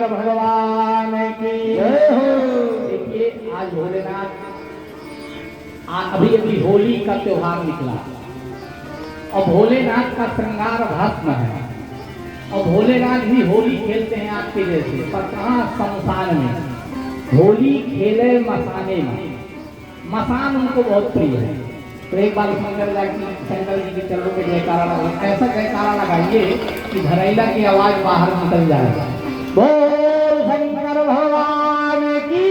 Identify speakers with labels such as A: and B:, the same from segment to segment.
A: भगवान की देखिए आज भोलेनाथ अभी अभी होली का त्योहार निकला और भोलेनाथ का श्रृंगार भस्म है और भोलेनाथ भी होली खेलते हैं आपके जैसे, पर कहाँ शमशान में। होली खेले मसाने में, मसान उनको बहुत प्रिय है। तो एक बार शंकर जी के चरणों पे जयकारा लगा, ऐसा जयकारा लगाइए कि धरैला की आवाज बाहर निकल जाए। बोल शंकर भगवान की।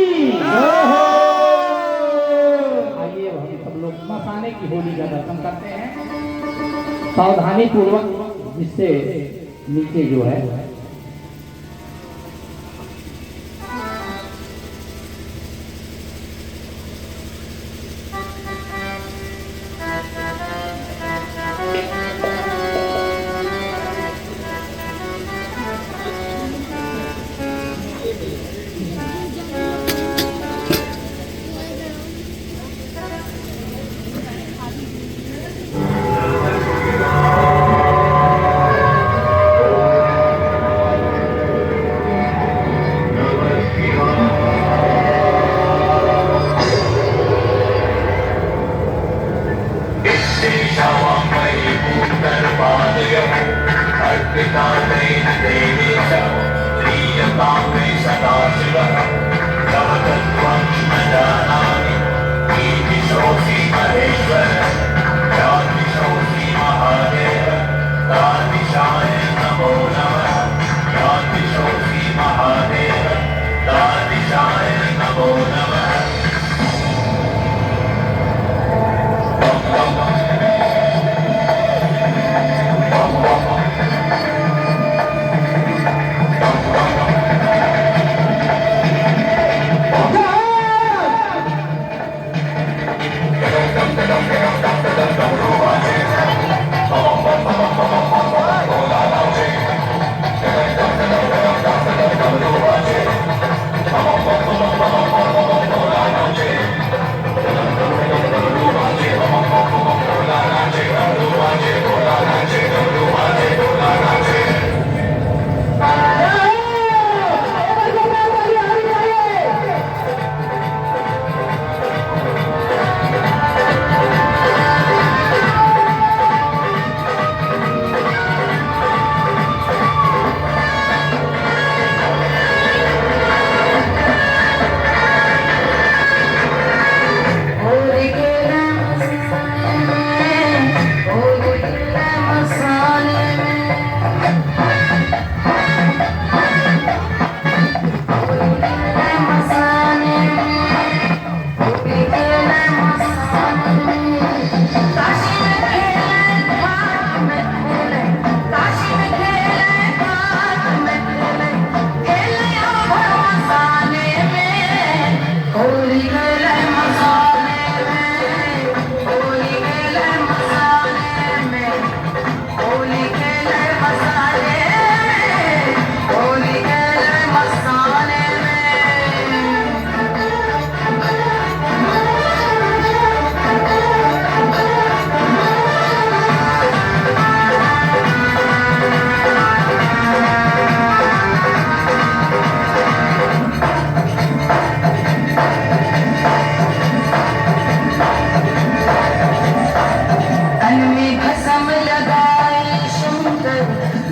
A: आइए हम सब लोग मसाने की होली का दर्शन करते हैं सावधानी पूर्वक, जिससे नीचे जो है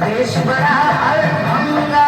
B: देश बड़ा अड़भंगा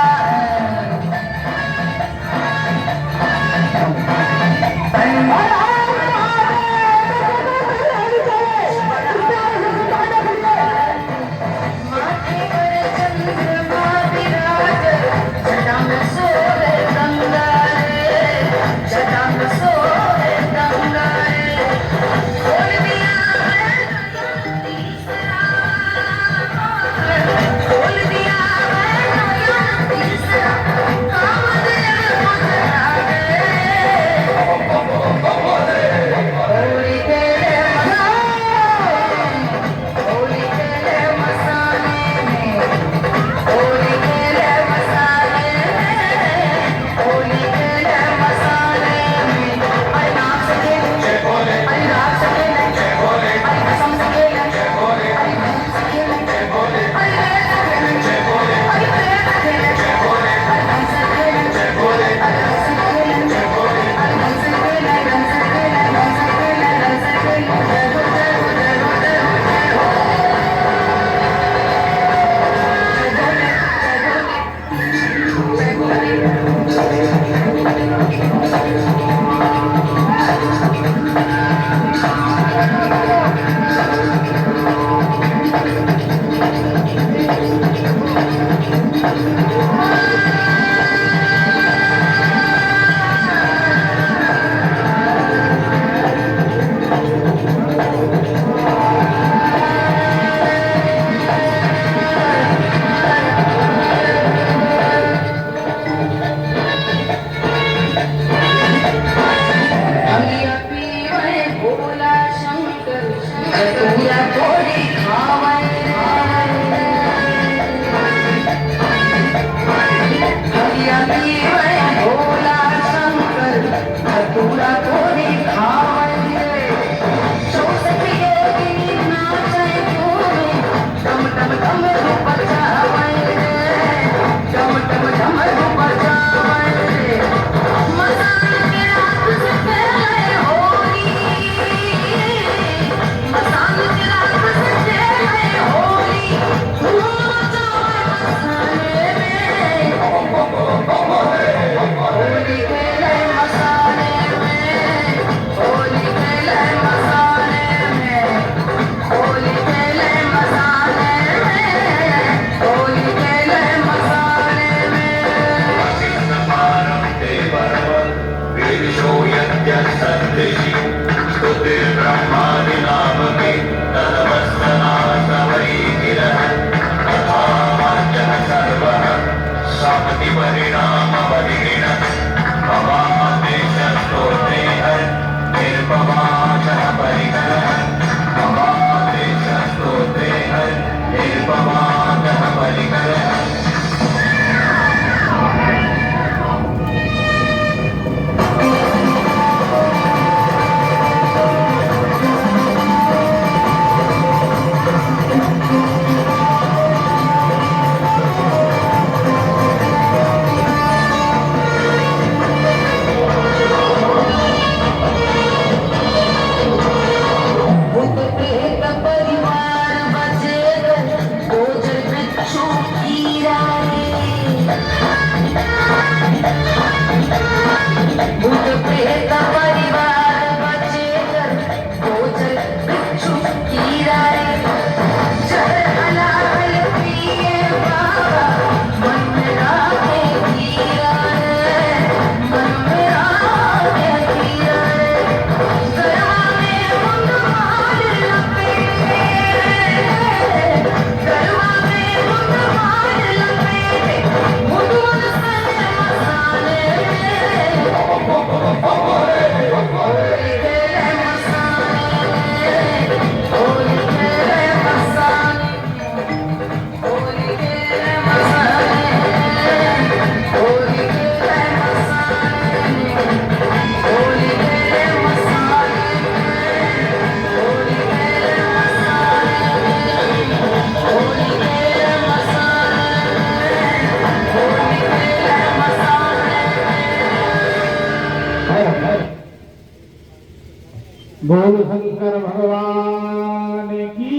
A: बोल शंकर भगवान की।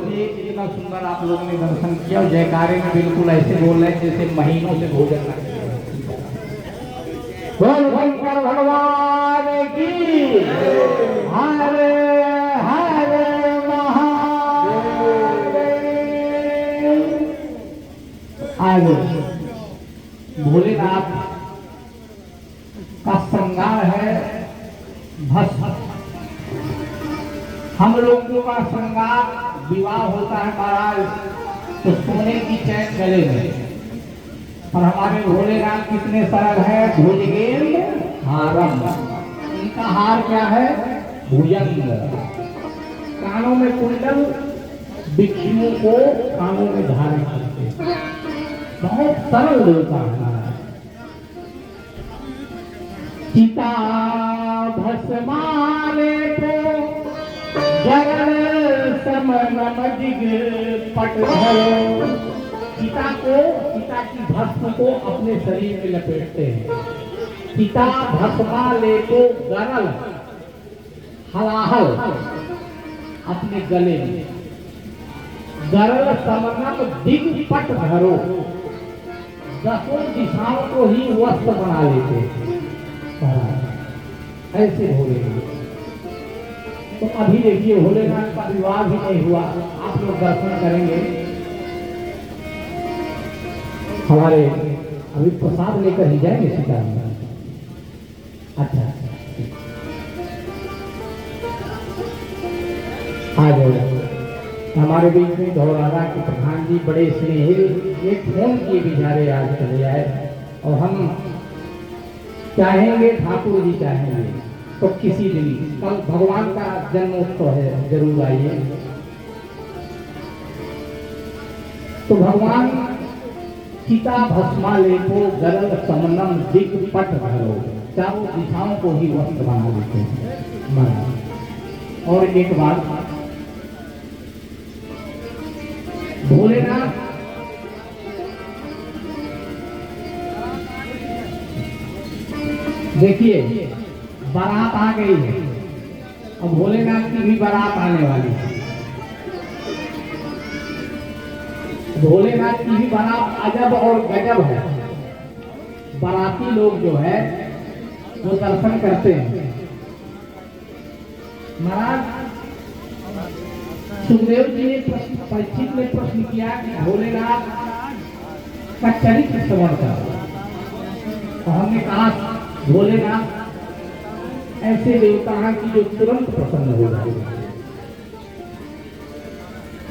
A: देखिए कितना सुंदर आप लोगों ने दर्शन किया। और जयकारे में बिल्कुल ऐसे बोल रहे हैं जैसे महीनों से भोजन करते हैं। बोल शंकर भगवान की हरे हरे महादेव। आगे भोलेनाथ का श्रृंगार है भस्म। हम लोगों का श्रृंगार विवाह होता है महाराज तो सोने की चैन गले में, और हमारे भोलेनाथ कितने सरल है। भुजगेंद्र हारम, इनका हार क्या है? भुजंग। कानों में कुंडल, बिच्छुओं को कानों में धारण करते, बहुत सरल देवता है। चिता भस्माले को जगल समनम दिग पट धरो। चिता की भस्म को अपने शरीर में लपेटते हैं। चिता भस्माले को गरल हलाहल अपने गले में, गरल समनम दिग पट धरो। दसों दिशाओं को ही वस्त्र बना लेते हैं। ऐसे भोलेनाथ। तो अभी देखिए भोलेनाथ का विवाह भी नहीं हुआ, आप लोग दर्शन करेंगे। हमारे अभी प्रसाद लेकर ही जाएंगे सीता में। अच्छा आ जाओ। हमारे बीच में धौरारा के प्रधान जी बड़े स्नेही एक फोन किए बिचारे आज चले आए, और हम चाहेंगे ठाकुर जी चाहेंगे तो किसी दिन कल भगवान का जन्मोत्सव है, जरूर आइए। तो भगवान चिता भस्मा लेपो गरल समनम दिग पट धरो, चारों दिशाओं को ही वस्त्र बना देते हैं। और एक बात, भोलेनाथ देखिए बारात आ गई है, अब भोलेनाथ की भी बारात आने वाली है। भोलेनाथ की भी बारात अजब और गजब है। बाराती लोग जो है वो दर्शन करते हैं। महाराज सुखदेव जी ने परीक्षित ने प्रश्न किया कि भोलेनाथ का चरित्र श्रवण कर, तो हमने कहा भोलेनाथ ऐसे देवता हैं कि जो तुरंत प्रसन्न हो जाए।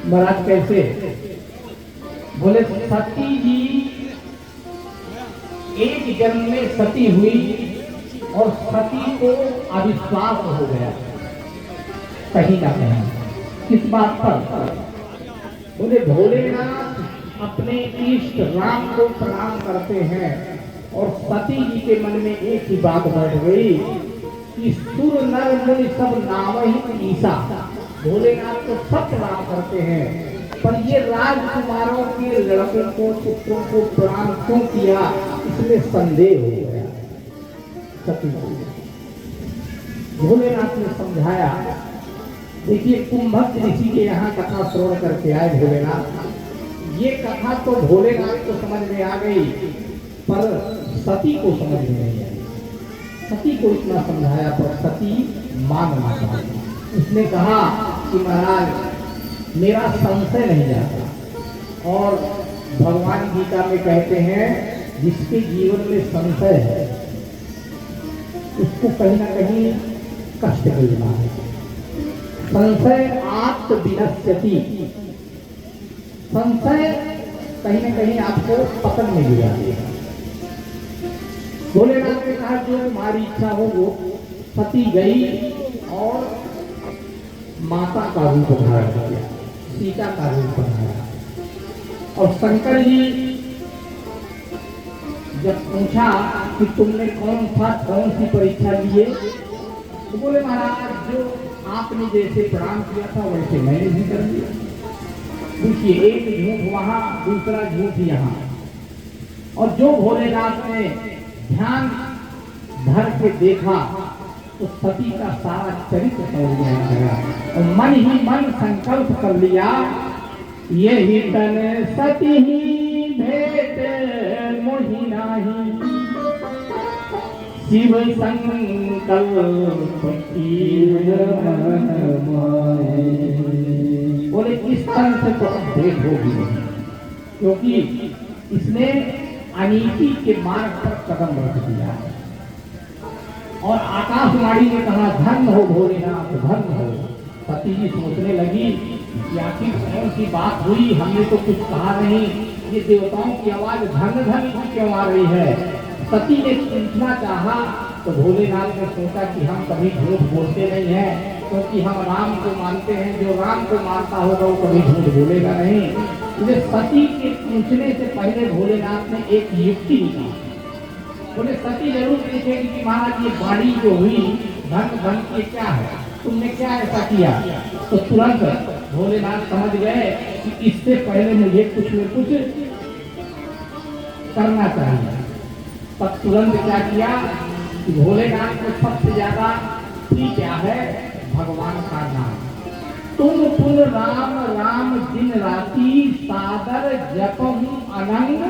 A: महाराज कैसे? बोले सती जी एक जन्म में सती हुई और सती को अविश्वास हो गया कहीं ना कहीं। किस बात पर? बोले भोलेनाथ अपने इष्ट राम को प्रणाम करते हैं और सती जी के मन में एक ही बात बैठ गई कि सुर नर मुनि सब नाम ही ईसा। भोलेनाथ को सब प्रणाम करते हैं, पर ये राजकुमारों के लड़कों को पुत्रों को प्रणाम क्यों किया, इसमें संदेह हो गया सती जी। भोलेनाथ ने समझाया। देखिए कुंभक ऋषि के यहाँ कथा श्रवण करके आए भोलेनाथ। ये कथा तो भोलेनाथ को समझ में आ गई, पर सती को समझ में नहीं आई। सती को इतना समझाया पर सती मान ना पाई। उसने कहा कि महाराज मेरा संशय नहीं जाता, और भगवान गीता में कहते हैं जिसके जीवन में संशय है उसको कहीं ना कहीं कष्ट मिलना है। संशय आत्मविनश्यति, संशय कहीं ना कहीं आपको पतन में गिरा देगा। भोलेनाथ ने कहा जो तुम्हारी इच्छा हो वो। सती गई और माता का रूप धारण किया, सीता का रूप बनाया। और शंकर जी जब पूछा कि तुमने कौन सी परीक्षा ली है, तो बोले महाराज जो आपने जैसे प्रणाम किया था वैसे मैंने भी कर दिया। देखिए एक झूठ वहां, दूसरा झूठ यहाँ। और जो भोलेनाथ ने ध्यान धर के देखा तो सती का सारा चरित्र समझ में आ गया और मन ही मन संकल्प कर लिया यही तन सती भेट मोहि नाही, शिव संकल्प कीन मन माहे। बोले इस तन से तो अब भेंट होगी, क्योंकि इसने अनीति के मार्ग पर कदम रख दिया है। और आकाशवाणी ने कहा धन्य हो भोलेनाथ, धन्य हो। सती जी सोचने लगी कि आखिर कौन सी बात हुई, हमने तो कुछ कहा नहीं, ये देवताओं की आवाज धन धन क्यों आ रही है। सती ने पूछना चाहा तो भोलेनाथ ने सोचा कि हम कभी झूठ बोलते नहीं हैं, क्योंकि हम राम को मानते हैं, जो राम को मानता होगा वो कभी झूठ बोलेगा नहीं। इसलिए सती के पूछने से पहले भोलेनाथ ने एक युक्ति निकाली। बोले सती जरूर पूछेगी कि महाराज ये बाड़ी जो हुई धन धन की क्या है, तुमने क्या ऐसा किया। तो तुरंत भोलेनाथ समझ गए कि इससे पहले मुझे कुछ न कुछ करना चाहिए। तब तुरंत क्या किया कि भोलेनाथ को सबसे ज्यादा प्रिय क्या है, भगवान का नाम। तुम पुन राम राम दिन राति, सादर जपहु अनंग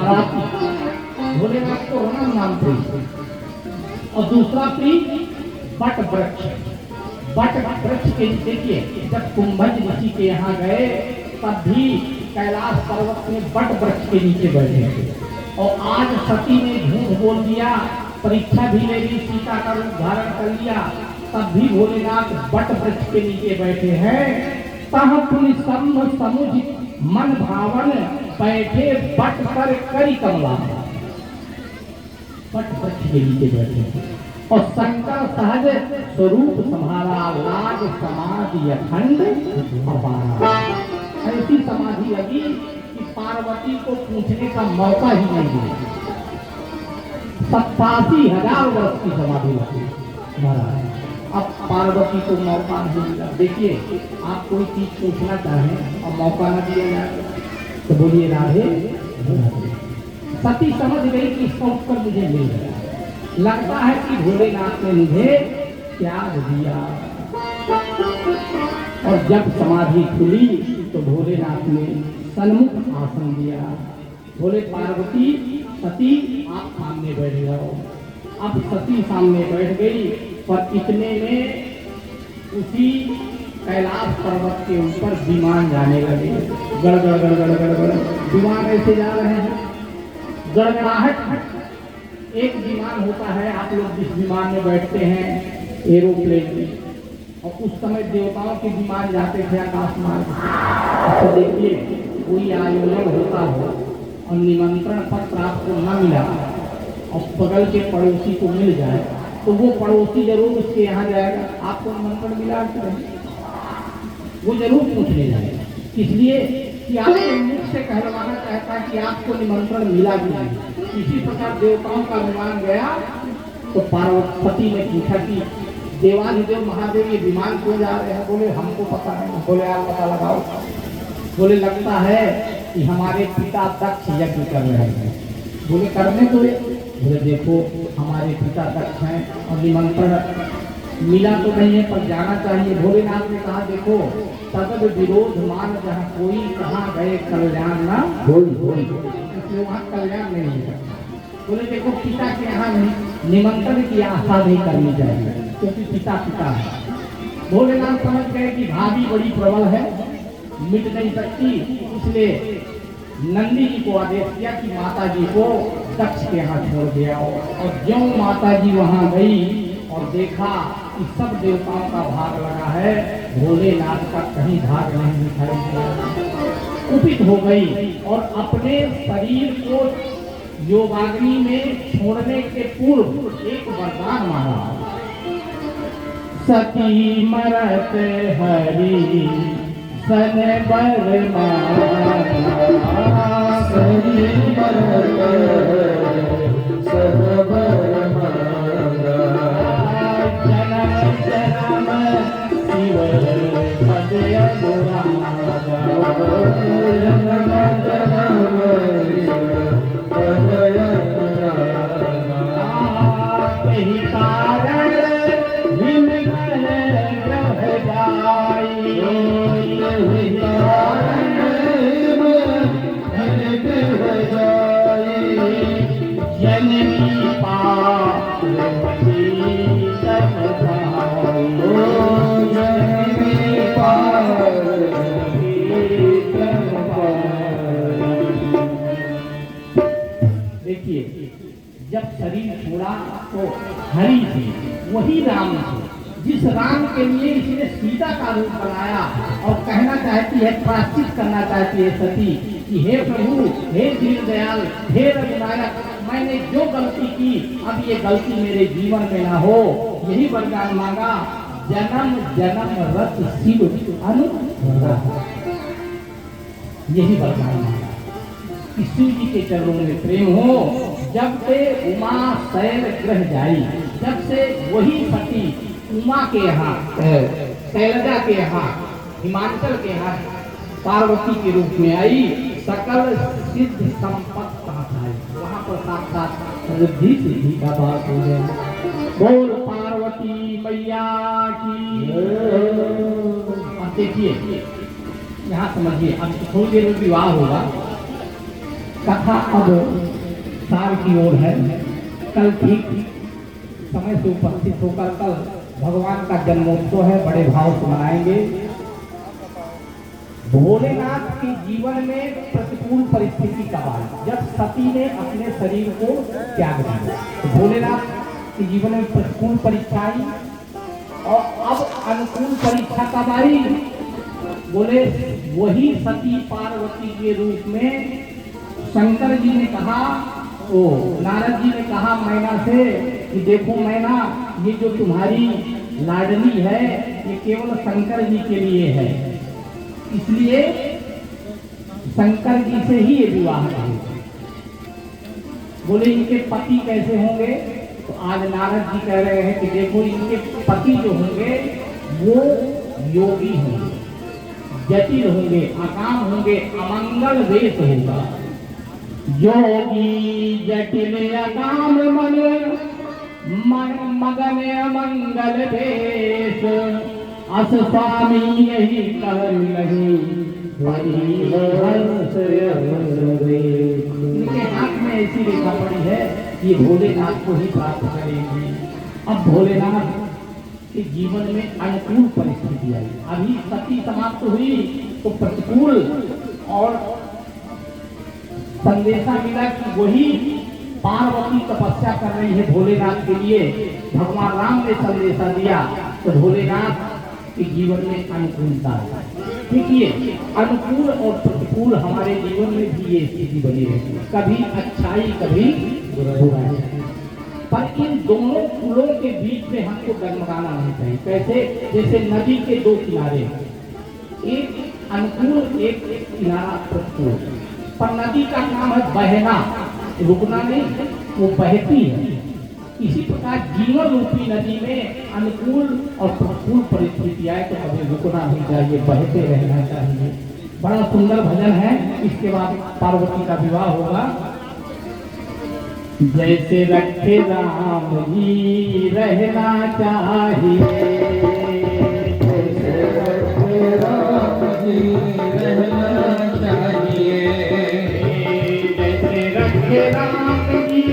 A: आरती। भोलेनाथ को राम नाम प्रिय, और दूसरा प्रिय बट वृक्ष। बट वृक्ष के देखिए, जब कुंभज ऋषि के यहाँ गए तब भी कैलाश पर्वत में बट वृक्ष के नीचे बैठे थे। और आज सती ने झूठ बोल दिया, परीक्षा भी ले ली, सीता का रूप धारण कर लिया, तब भी भोलेनाथ बट वृक्ष के नीचे बैठे हैं। तह पुनि समुझ मन भावन, बैठे बट पर करी कमला। बट वृक्ष के नीचे बैठे हैं और शंकर सहज स्वरूप संभाला, लाज समाधि अखंड अपारा। ऐसी समाधि लगी कि पार्वती को पूछने का मौका ही नहीं दिया। 87,000 वर्ष की समाधि लगी महाराज। अब पार्वती को मौका नहीं मिला। देखिए, आप कोई चीज पूछना चाहें और मौका न दिया जाए तो बोलिए राधे राधे। सती समझ गई कि इसका उत्तर मुझे मिल गया, लगता है कि भोलेनाथ ने मुझे त्याग दिया। और जब समाधि खुली तो भोलेनाथ ने सन्मुख आसन दिया। बोले पार्वती, सती आप सामने बैठ जाओ। अब सती सामने बैठ गई, पर इतने में उसी कैलाश पर्वत के ऊपर विमान जाने लगे। गड़ गड़ गड़ गड़ गड़ गड़ विमान ऐसे जा रहे हैं, गड़गड़ाहट। एक विमान होता है, आप लोग जिस विमान में बैठते हैं एरोप्लेन में, और उस समय देवताओं के विमान जाते थे आकाश मार्ग से। तो देखिए, कोई आयोजन होता हो और निमंत्रण पत्र आपको न मिला और बगल के पड़ोसी को मिल जाए तो वो पड़ोसी जरूर उसके यहाँ जाएगा, आपको निमंत्रण मिला वो जरूर पूछने जाएगा, इसलिए कि आपके मुख से कहलवाना चाहता है कि आपको निमंत्रण मिला भी नहीं। इसी प्रकार देवताओं का विमान गया तो पार्वती ने पूछा कि देवाधिदेव महादेव ये विमान क्यों जा रहे हैं। बोले हमको पता नहीं। बोले आप पता लगाओ। बोले लगता है कि हमारे पिता दक्ष यज्ञ कर रहे हैं। बोले करने तो। बोले देखो, हमारे पिता दक्ष हैं और निमंत्रण मिला तो नहीं है पर जाना चाहिए। भोलेनाथ ने कहा देखो, तद विरोध मान जहाँ कोई, कहाँ गए कल्याण ना होई, इसलिए वहाँ कल्याण नहीं है। बोले देखो, पिता के यहाँ निमंत्रण की आशा नहीं करनी चाहिए, क्योंकि पिता पिता है। भोलेनाथ समझ गए कि भाभी बड़ी प्रबल है, मिट नहीं सकती, इसलिए नंदी जी को आदेश किया कि माता जी को दक्ष के यहाँ छोड़ दिया। और ज्यों माता जी वहाँ गई और देखा कि सब देवताओं का भाग लगा है, भोलेनाथ का कहीं भाग नहीं दिखाई दिया। कुपित हो गई और अपने शरीर को योगाग्नि में छोड़ने के पूर्व एक वरदान मांगा। सती मरत हरि सन बर मांगा, सती मरत सन बर मांगा, जन्म जन्म शिव पद अनुरागा, जन्म जन्म पद अनुरागा, यही कारण हिम ग्रह जाई, यही कारण जब शरीर छोड़ा तो हरि थे, वही राम थे, जिस राम के लिए इसने सीता का रूप बनाया। और कहना चाहती है, प्राश्चित करना चाहती है सती कि हे प्रभु, हे दीनदयाल, हे रघुनायक, मैंने जो गलती की अब ये गलती मेरे जीवन में ना हो, यही वरदान मांगा। जन्म जन्म रत शिव अनुराग, यही वरदान मांगा कि शिव जी के चरणों में प्रेम हो। जब से उमा शैल ग्रह जाई, जब से वही सती उमा के यहाँ, शैलजा के यहाँ, हिमाचल के यहाँ पार्वती के रूप में आई, सकल सिद्ध संपत्ति आई, वहाँ पर साक्षात रिद्धि सिद्धि का बात हो गया। बोल पार्वती मैया की। अब देखिए, यहाँ समझिए, अब थोड़ी देर में विवाह होगा। कथा अब सार की ओर है। कल ठीक समय से उपस्थित होकर कल भगवान का जन्मोत्सव है, बड़े भाव से मनाएंगे। भोलेनाथ के जीवन में प्रतिकूल परिस्थिति का आया, जब सती ने अपने शरीर को त्याग दिया, तो भोलेनाथ के जीवन में प्रतिकूल परीक्षा आई। और अब अनुकूल परीक्षा कब आई? बोले वही सती पार्वती के रूप में शंकर जी ने कहा, ओ नारद जी ने कहा मैना से कि देखो मैना, ये जो तुम्हारी लाडली है ये केवल शंकर जी के लिए है, इसलिए शंकर जी से ही ये विवाह करेगा। बोले इनके पति कैसे होंगे? तो आज नारद जी कह रहे हैं कि देखो इनके पति जो होंगे वो योगी होंगे, जटिल होंगे, अकाम होंगे, अमंगल वेश होगा। योगी जटिल अकाम मन मगन अमंगल वेश, अस स्वामी यही कह नहीं, इनके हाथ में ऐसी रेखा पड़ी है, ये भोलेनाथ को ही प्राप्त करेंगे। अब भोलेनाथ के जीवन में अनुकूल परिस्थिति आई, अभी सती समाप्त हुई तो प्रतिकूल और संदेशा मिला कि वही पार्वती तपस्या कर रही है भोलेनाथ के लिए। भगवान राम ने संदेशा दिया तो भोलेनाथ के जीवन में अनुकूलता है। देखिए, अनुकूल और प्रतिकूल हमारे जीवन में भी ये स्थिति बनी रहती है, कभी अच्छाई कभी बुराई, पर इन दोनों कुलों के बीच में हमको डगमगाना नहीं चाहिए। कैसे? जैसे नदी के दो किनारे, एक अनुकूल एक किनारा प्रतिकूल, पर नदी का नाम है बहना, रुकना नहीं, वो बहती है। इसी प्रकार जीवन रूपी नदी में अनुकूल और प्रतिकूल परिस्थिति आए तो कभी रुकना नहीं चाहिए, बहते रहना चाहिए। बड़ा सुंदर भजन है। इसके बाद पार्वती का विवाह होगा। जैसे रखे राम जी रहना चाहिए, जैसे रखे राम जी रहना चाहिए, जैसे रखे राम जी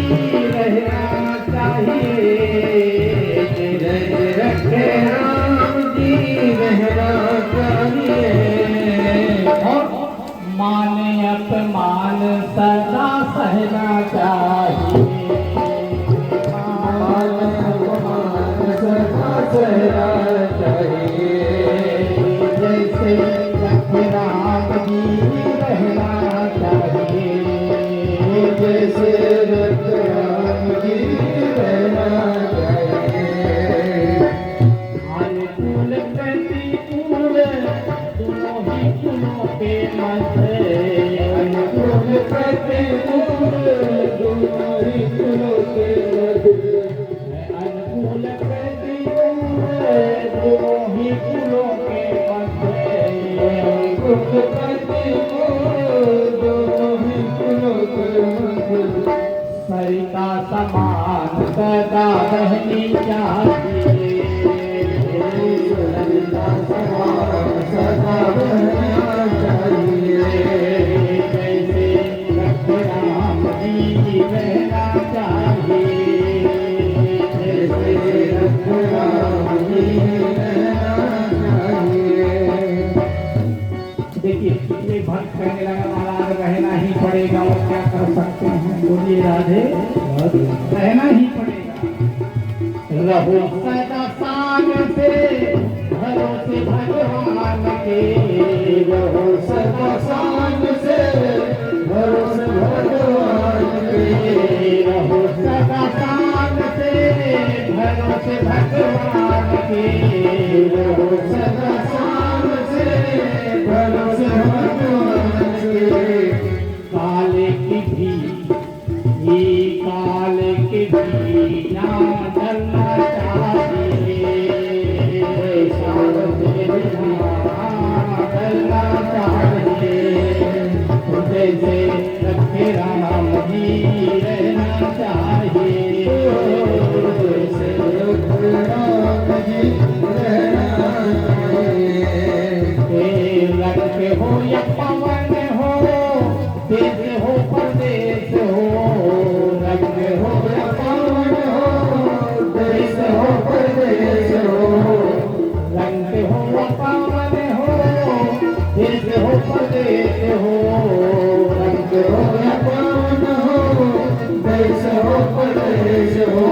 A: रहना चाहिए, जैसे रखे राम जी रहना चाहिए। और मान अपमान सदा सहना चाहिए, मान अपमान सदा सहना चाहिए, जैसे रखे राम जी रहना चाहिए, जैसे रखे राम जी रहना चाहिए। अनुकूल प्रतिकूल दोनों ही कुलों के मध्य, अनुकूल प्रतिकूल दोनों ही कुलों के मध्य, अनुकूल प्रतिकूल दोनों ही कुलों के मध्य, अनुकूल प्रतिकूल दोनों ही कुलों के मध्य, सरिता समान सदा बहनी चाहिए, सरिता समान सदा बहना चाहिए, जैसे रखे राम जी रहना चाहिए, जैसे रखे राम जी रहना चाहिए। देखिए, ये भक्त कहने लगा महाराज रहना ही पड़ेगा, और क्या कर सकते हैं। बोलिए राधे रहना ही पड़ेगा। रहो सदा संग से भरोसे भगवान के,
B: रहो सदा संग से भरोसे भगवान के,
A: रहो सदा संग से भरोसे भगवान के,
B: रहो सदा संग से भरोसे भगवान के।
A: काले की भी ये काल के भी ना डरना चाहिए, डरना चाहिए, जैसे रखे राम जी रहना चाहिए,
B: जैसे राम जी रहना चाहिए।
A: रंग हो या पवन हो, देश हो परदेश हो, रंग हो या
B: पवन हो, देश हो परदेश हो,
A: रंग हो या पवन हो, देश हो परदेश हो,
B: रंग हो या पवन हो, देश हो परदेश हो।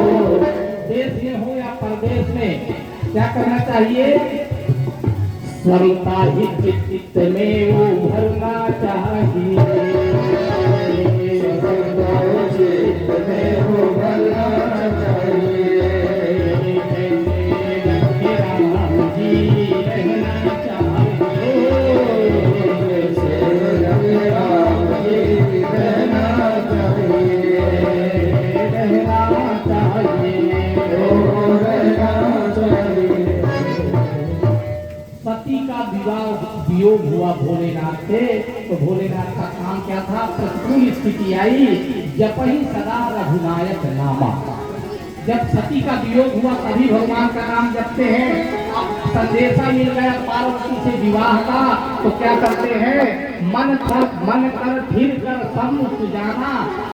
A: देश में हो या परदेश में क्या करना चाहिए? सरिता ही चित्त में उभरना चाहिए,
B: चित्त में उभरना चाहिए,
A: जैसे राम जी रहना चाहिए,
B: जैसे राम जी रहना चाहिए,
A: रहना चाहिए,
B: रहना चाहिए।
A: पति का वियोग हुआ भोलेनाथ से, तो भोलेनाथ का काम क्या था? प्रतिकूल स्थिति आई, जपहि सदा रघुनायक नामा। जब सती का वियोग हुआ तभी भगवान का नाम जपते हैं। अब संदेशा मिल गया पार्वती से विवाह का, तो क्या करते हैं? मन कर धीर कर समुख जाना,